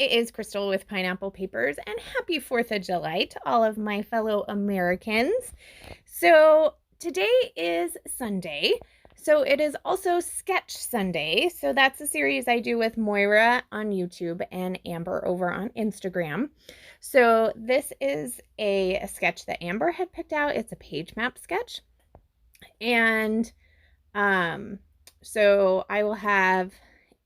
is Crystal with Pineapple Papers, and happy 4th of July to all of my fellow Americans. So today is Sunday, so it is also Sketch Sunday. So that's a series I do with Moira on YouTube and Amber over on Instagram. So this is a sketch that Amber had picked out. It's a page map sketch. And so I will have,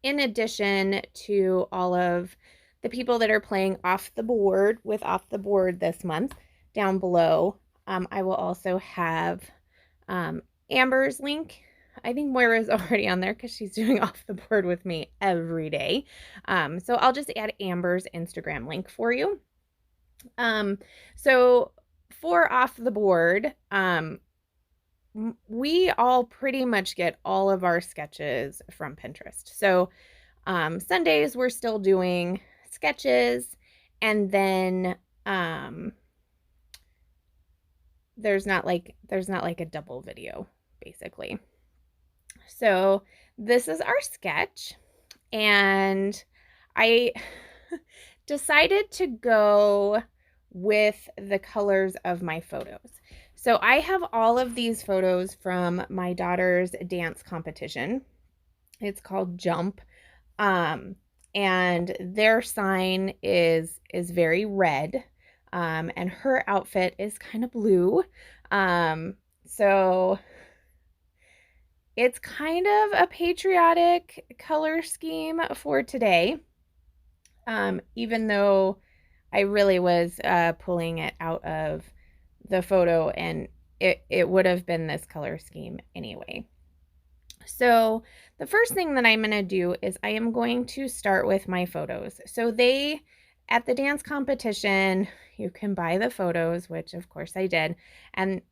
in addition to all of the people that are playing Off the Board with Off the Board this month, down below, I will also have Amber's link. I think Moira's already on there because she's doing Off the Board with me every day. So I'll just add Amber's Instagram link for you. So for Off the Board, we all pretty much get all of our sketches from Pinterest. So Sundays we're still doing sketches, and then there's not like a double video basically. So this is our sketch, and I decided to go with the colors of my photos. So I have all of these photos from my daughter's dance competition. It's called Jump. And their sign is very red. And her outfit is kind of blue. So it's kind of a patriotic color scheme for today. Even though I really was pulling it out of the photo, and it would have been this color scheme anyway. So the first thing that I'm going to do is I am going to start with my photos. So at the dance competition, you can buy the photos, which of course I did, and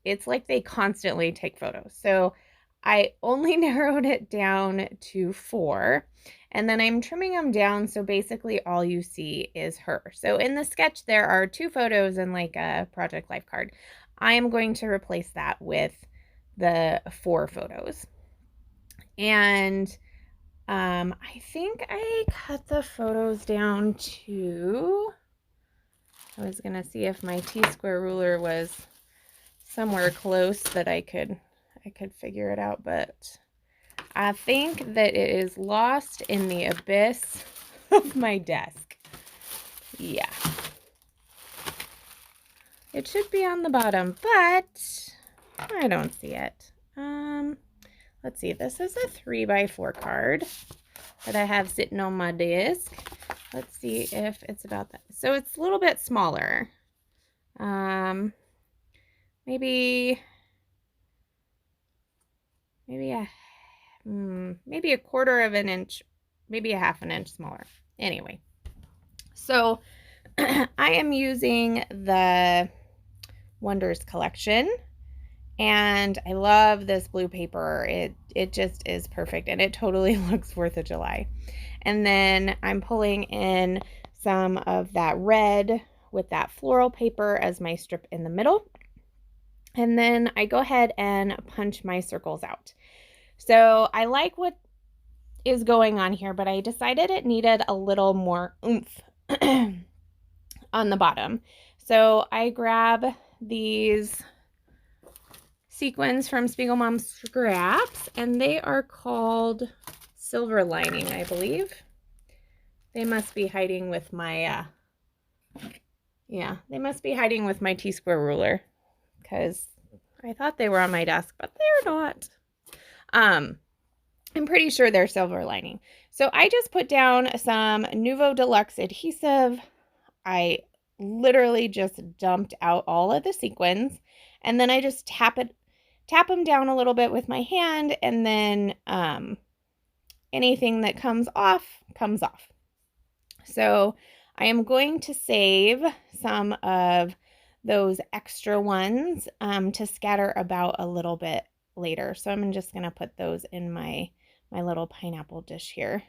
it's like they constantly take photos. So I only narrowed it down to 4, and then I'm trimming them down, so basically all you see is her. So in the sketch there are 2 photos and like a project life card. I am going to replace that with the 4 photos. And I think I cut the photos down to, I was gonna see if my T-square ruler was somewhere close that I could figure it out, but I think that it is lost in the abyss of my desk. Yeah. It should be on the bottom, but I don't see it. Let's see. This is a 3x4 card that I have sitting on my desk. Let's see if it's about that. So it's a little bit smaller. Maybe a quarter of an inch, maybe a half an inch smaller. Anyway, so I am using the Wonders collection, and I love this blue paper. It just is perfect, and it totally looks 4th of July. And then I'm pulling in some of that red with that floral paper as my strip in the middle. And then I go ahead and punch my circles out. So I like what is going on here, but I decided it needed a little more oomph on the bottom. So I grab these sequins from Spiegel Mom Scraps, and they are called Silver Lining, I believe. They must be hiding with my, they must be hiding with my T-square ruler, because I thought they were on my desk, but they're not. I'm pretty sure they're Silver Lining. So I just put down some Nuvo Deluxe adhesive. I literally just dumped out all of the sequins, and then I just tap them down a little bit with my hand, and then anything that comes off comes off. So I am going to save some of those extra ones to scatter about a little bit later. So I'm just going to put those in my little pineapple dish here.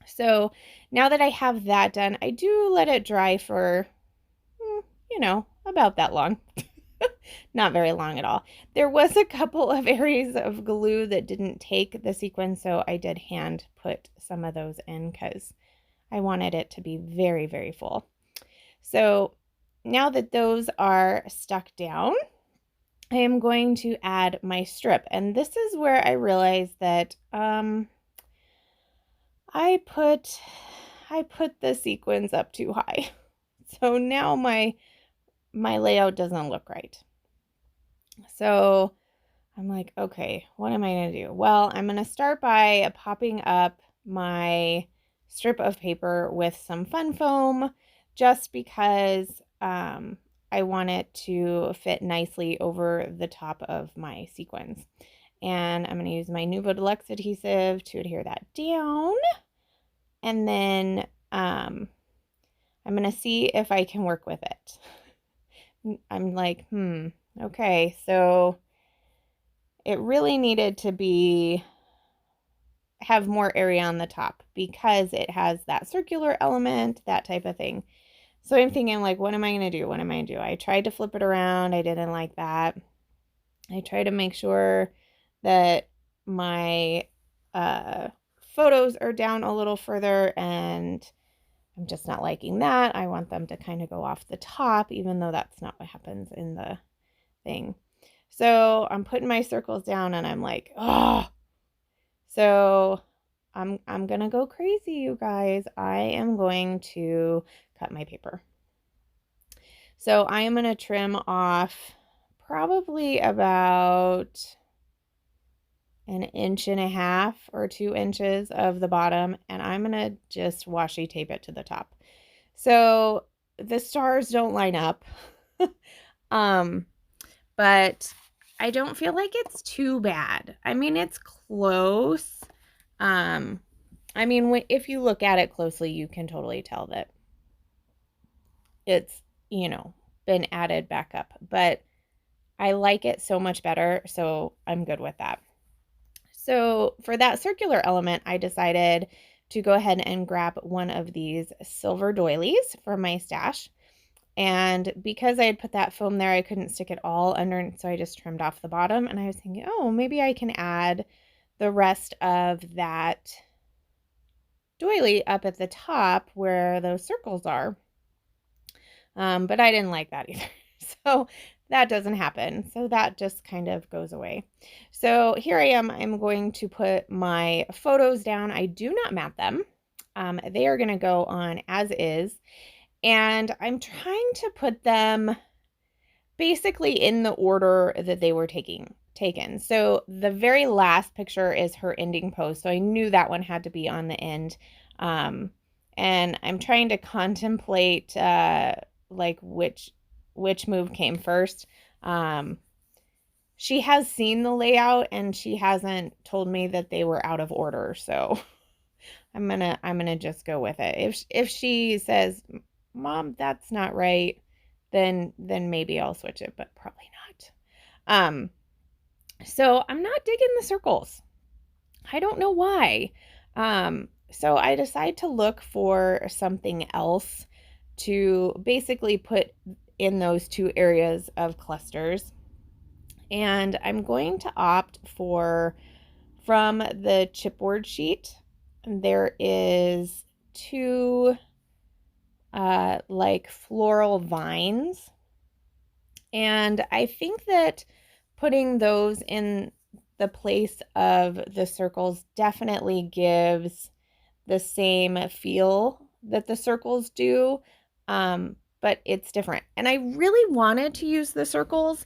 So now that I have that done, I do let it dry for, about that long. Not very long at all. There was a couple of areas of glue that didn't take the sequin, so I did hand put some of those in because I wanted it to be very, very full. So now that those are stuck down, I am going to add my strip. And this is where I realized that I put the sequins up too high. So now my layout doesn't look right. So I'm like, okay, what am I going to do? Well, I'm going to start by popping up my strip of paper with some fun foam just because I want it to fit nicely over the top of my sequins. And I'm going to use my Nuvo Deluxe adhesive to adhere that down. And then I'm going to see if I can work with it. I'm like, okay, so it really needed to have more area on the top because it has that circular element, that type of thing. So I'm thinking, like, what am I going to do? What am I going to do? I tried to flip it around. I didn't like that. I tried to make sure that my photos are down a little further, and I'm just not liking that. I want them to kind of go off the top, even though that's not what happens in the thing. So I'm putting my circles down and I'm like, oh. So I'm going to go crazy, you guys. I am going to cut my paper. So I am going to trim off probably about 1.5 or 2 inches of the bottom, and I'm going to just washi tape it to the top. So the stars don't line up. But I don't feel like it's too bad. I mean, it's close. I mean, if you look at it closely, you can totally tell that it's, been added back up. But I like it so much better, so I'm good with that. So for that circular element, I decided to go ahead and grab one of these silver doilies from my stash. And because I had put that foam there, I couldn't stick it all under, so I just trimmed off the bottom. And I was thinking, oh, maybe I can add the rest of that doily up at the top where those circles are. But I didn't like that either. So that doesn't happen. So that just kind of goes away. So here I am. I'm going to put my photos down. I do not mat them. They are going to go on as is. And I'm trying to put them basically in the order that they were taken. So the very last picture is her ending pose. So I knew that one had to be on the end. And I'm trying to contemplate like which move came first. She has seen the layout and she hasn't told me that they were out of order. So I'm gonna just go with it. If she says, Mom, that's not right, then maybe I'll switch it, but probably not. So I'm not digging the circles. I don't know why. So I decide to look for something else to basically put in those 2 areas of clusters. And I'm going to opt from the chipboard sheet, there is 2 like floral vines. And I think that putting those in the place of the circles definitely gives the same feel that the circles do, but it's different. And I really wanted to use the circles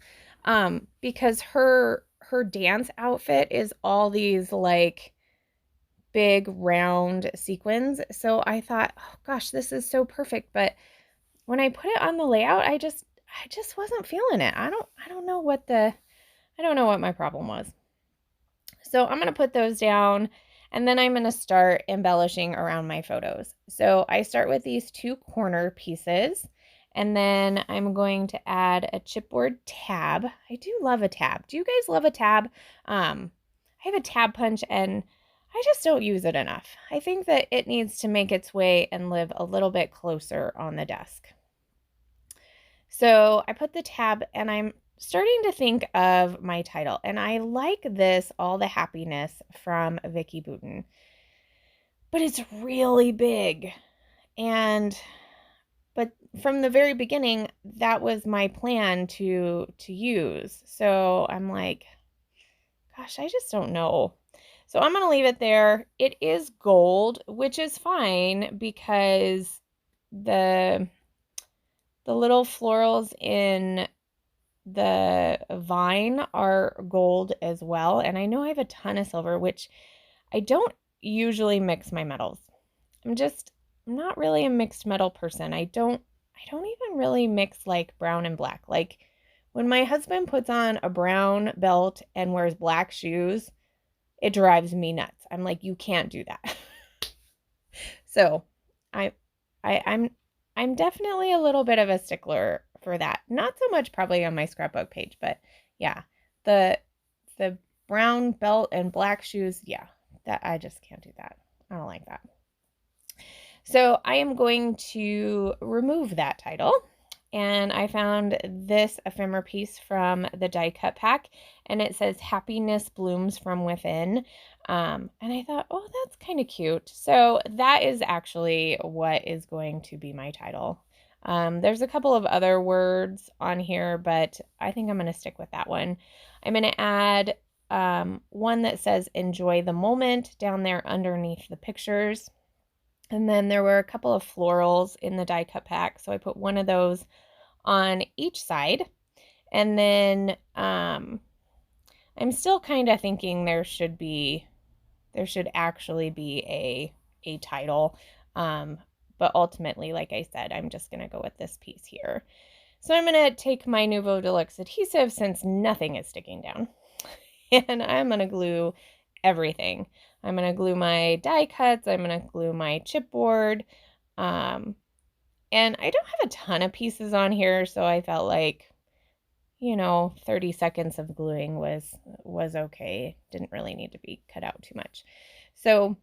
because her dance outfit is all these like big round sequins. So I thought, oh gosh, this is so perfect. But when I put it on the layout, I just wasn't feeling it. I don't know what my problem was. So I'm going to put those down and then I'm going to start embellishing around my photos. So I start with these 2 corner pieces and then I'm going to add a chipboard tab. I do love a tab. Do you guys love a tab? I have a tab punch and I just don't use it enough. I think that it needs to make its way and live a little bit closer on the desk. So I put the tab and I'm starting to think of my title. And I like this, All the Happiness from Vicki Boutin. But it's really big. But from the very beginning, that was my plan to use. So I'm like, gosh, I just don't know. So I'm going to leave it there. It is gold, which is fine because the little florals in the vine are gold as well. And I know I have a ton of silver, which I don't usually mix my metals. I'm not really a mixed metal person. I don't even really mix like brown and black. Like when my husband puts on a brown belt and wears black shoes, it drives me nuts. I'm like, you can't do that. So I, I'm definitely a little bit of a stickler for that. Not so much probably on my scrapbook page, but yeah, the brown belt and black shoes, yeah, that I just can't do that. I don't like that. So I am going to remove that title. And I found this ephemera piece from the die cut pack, and it says happiness blooms from within. And I thought, oh, that's kind of cute. So that is actually what is going to be my title. There's a couple of other words on here, but I think I'm going to stick with that one. I'm going to add one that says enjoy the moment down there underneath the pictures. And then there were a couple of florals in the die cut pack, so I put one of those on each side. And then I'm still kind of thinking there should actually be a title. But ultimately, like I said, I'm just going to go with this piece here. So I'm going to take my Nuvo Deluxe adhesive, since nothing is sticking down, and I'm going to glue everything. I'm going to glue my die cuts. I'm going to glue my chipboard. And I don't have a ton of pieces on here, so I felt like, 30 seconds of gluing was okay. Didn't really need to be cut out too much. So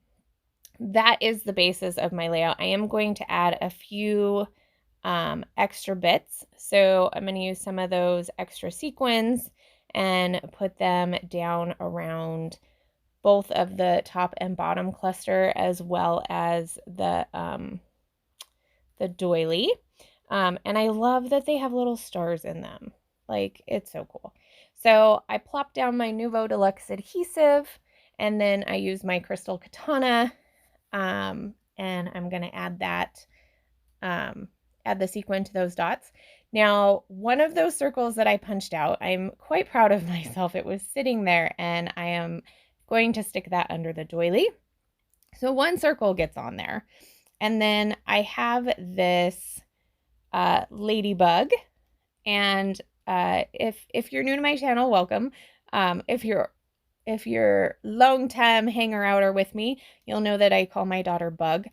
that is the basis of my layout. I am going to add a few extra bits. So I'm going to use some of those extra sequins and put them down around both of the top and bottom cluster, as well as the doily. And I love that they have little stars in them. Like, it's so cool. So I plopped down my Nuvo Deluxe adhesive, and then I use my Crystal Katana, and I'm going to add that, add the sequin to those dots. Now, one of those circles that I punched out, I'm quite proud of myself. It was sitting there, and I am going to stick that under the doily. So one circle gets on there. And then I have this ladybug. And if you're new to my channel, welcome. If you're long time hanger outer with me, you'll know that I call my daughter Bug.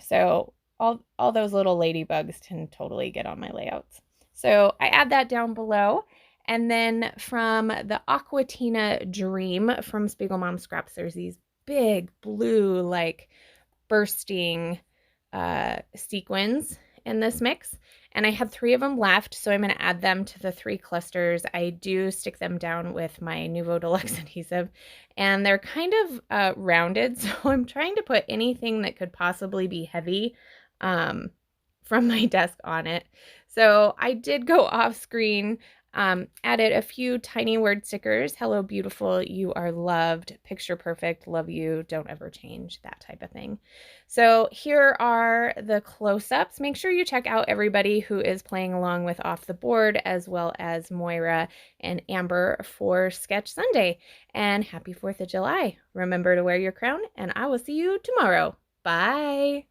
So all those little ladybugs can totally get on my layouts. So I add that down below. And then from the Aquatina Dream from Spiegel Mom Scraps, there's these big blue, like bursting sequins in this mix. And I have 3 of them left, so I'm going to add them to the 3 clusters. I do stick them down with my Nuvo Deluxe adhesive, and they're kind of rounded, so I'm trying to put anything that could possibly be heavy from my desk on it. So I did go off screen, added a few tiny word stickers. Hello, beautiful. You are loved. Picture perfect. Love you. Don't ever change. That type of thing. So here are the close-ups. Make sure you check out everybody who is playing along with Off the Board, as well as Moira and Amber for Sketch Sunday. And happy 4th of July. Remember to wear your crown, and I will see you tomorrow. Bye.